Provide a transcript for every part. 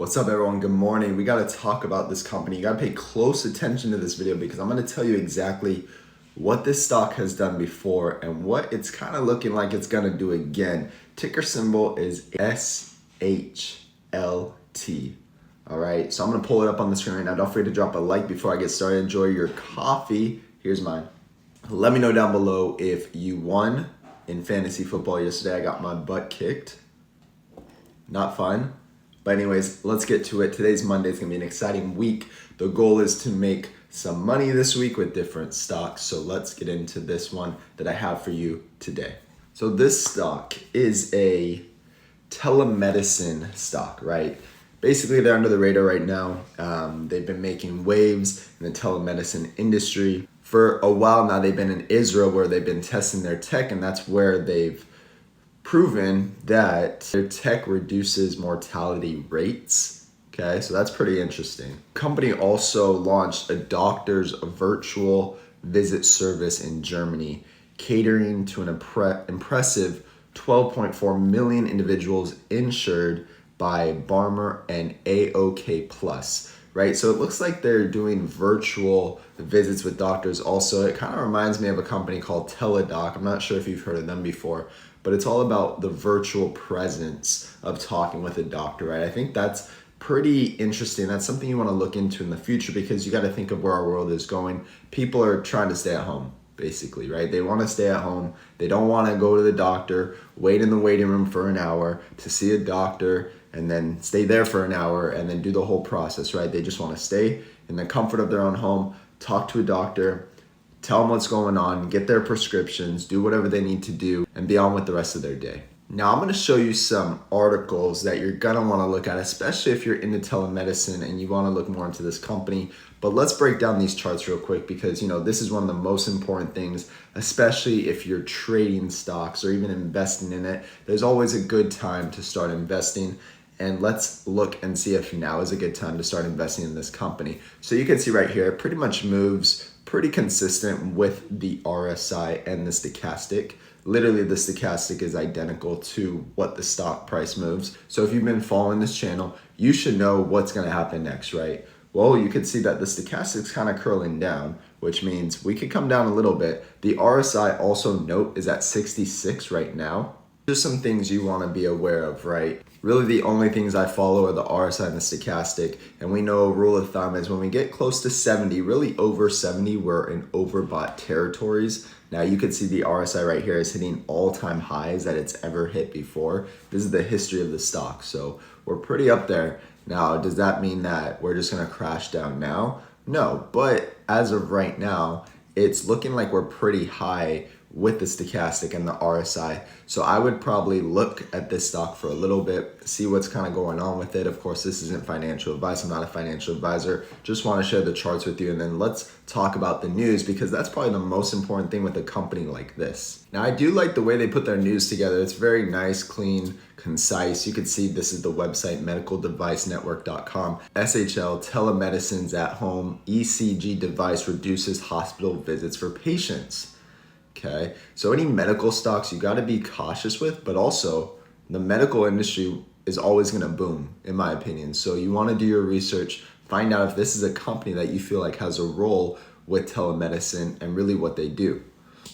What's up, everyone? Good morning. We got to talk about this company. You got to pay close attention to this video because I'm going to tell you exactly what this stock has done before and what it's kind of looking like it's going to do again. Ticker symbol is SHLT. All right, so I'm going to pull it up on the screen right now. Don't forget to drop a like before I get started. Enjoy your coffee. Here's mine. Let me know down below if you won in fantasy football yesterday. I got my butt kicked. Not fun. But anyways, let's get to it. Today's Monday. It's going to be an exciting week. The goal is to make some money this week with different stocks. So let's get into this one that I have for you today. So this stock is a telemedicine stock, right? Basically, they're under the radar right now. They've been making waves in the telemedicine industry. For a while now, they've been in Israel where they've been testing their tech, and that's where they've proven that their tech reduces mortality rates. Okay, so that's pretty interesting. The company also launched a doctor's virtual visit service in Germany, catering to an impressive 12.4 million individuals insured by Barmer and AOK Plus, right? So it looks like they're doing virtual visits with doctors also. It kind of reminds me of a company called Teladoc. I'm not sure if you've heard of them before, but it's all about the virtual presence of talking with a doctor, right? I think that's pretty interesting. That's something you want to look into in the future because you got to think of where our world is going. People are trying to stay at home, basically, right? They want to stay at home. They don't want to go to the doctor, wait in the waiting room for an hour to see a doctor, and then stay there for an hour and then do the whole process, right? They just want to stay in the comfort of their own home, talk to a doctor, tell them what's going on, get their prescriptions, do whatever they need to do, and be on with the rest of their day. Now, I'm going to show you some articles that you're going to want to look at, especially if you're into telemedicine and you want to look more into this company. But let's break down these charts real quick because, this is one of the most important things, especially if you're trading stocks or even investing in it. There's always a good time to start investing. And let's look and see if now is a good time to start investing in this company. So you can see right here, it pretty much moves pretty consistent with the RSI and the stochastic. Literally, the stochastic is identical to what the stock price moves. So if you've been following this channel, you should know what's going to happen next, right? Well, you can see that the stochastic's kind of curling down, which means we could come down a little bit. The RSI also note is at 66 right now. There's some things you want to be aware of, right? Really, the only things I follow are the RSI and the stochastic. And we know a rule of thumb is when we get close to 70, really over 70, we're in overbought territories. Now you can see the RSI right here is hitting all-time highs that it's ever hit before. This is the history of the stock. So we're pretty up there. Now, does that mean that we're just going to crash down now? No, but as of right now, it's looking like we're pretty high with the stochastic and the RSI. So I would probably look at this stock for a little bit, see what's kind of going on with it. Of course, this isn't financial advice. I'm not a financial advisor. Just want to share the charts with you. And then let's talk about the news because that's probably the most important thing with a company like this. Now, I do like the way they put their news together. It's very nice, clean, concise. You can see this is the website, medicaldevicenetwork.com. SHL Telemedicine's at home ECG device reduces hospital visits for patients. Okay, so any medical stocks you got to be cautious with, but also the medical industry is always going to boom, in my opinion. So you want to do your research, find out if this is a company that you feel like has a role with telemedicine and really what they do.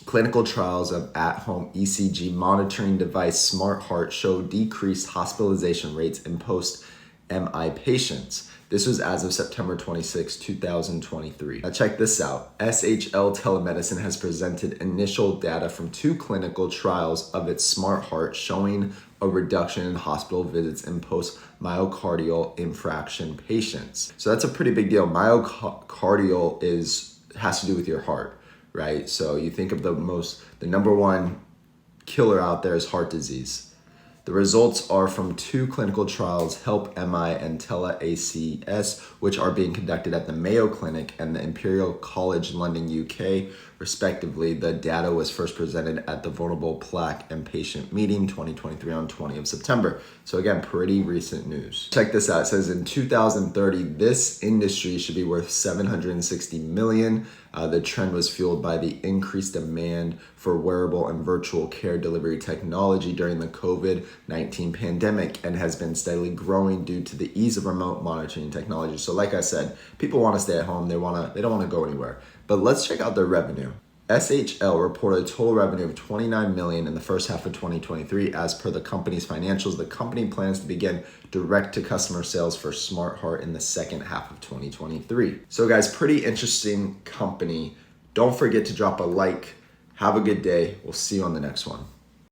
Clinical trials of at-home ECG monitoring device Smart Heart show decreased hospitalization rates in post-MI patients. This was as of September 26, 2023. Now check this out. SHL Telemedicine has presented initial data from 2 clinical trials of its Smart Heart showing a reduction in hospital visits in post-myocardial infarction patients. So that's a pretty big deal. Myocardial has to do with your heart, right? So you think of the number one killer out there is heart disease. The results are from 2 clinical trials, HELP MI and TeleACS, which are being conducted at the Mayo Clinic and the Imperial College London, UK, respectively. The data was first presented at the Vulnerable Plaque and Patient Meeting 2023 on 20th of September. So again, pretty recent news. Check this out. It says in 2030, this industry should be worth $760 million. The trend was fueled by the increased demand for wearable and virtual care delivery technology during the COVID-19 pandemic and has been steadily growing due to the ease of remote monitoring technology. So like I said, people want to stay at home. They don't want to go anywhere. But let's check out their revenue. SHL reported a total revenue of $29 million in the first half of 2023. As per the company's financials, the company plans to begin direct-to-customer sales for Smart Heart in the second half of 2023. So guys, pretty interesting company. Don't forget to drop a like. Have a good day. We'll see you on the next one.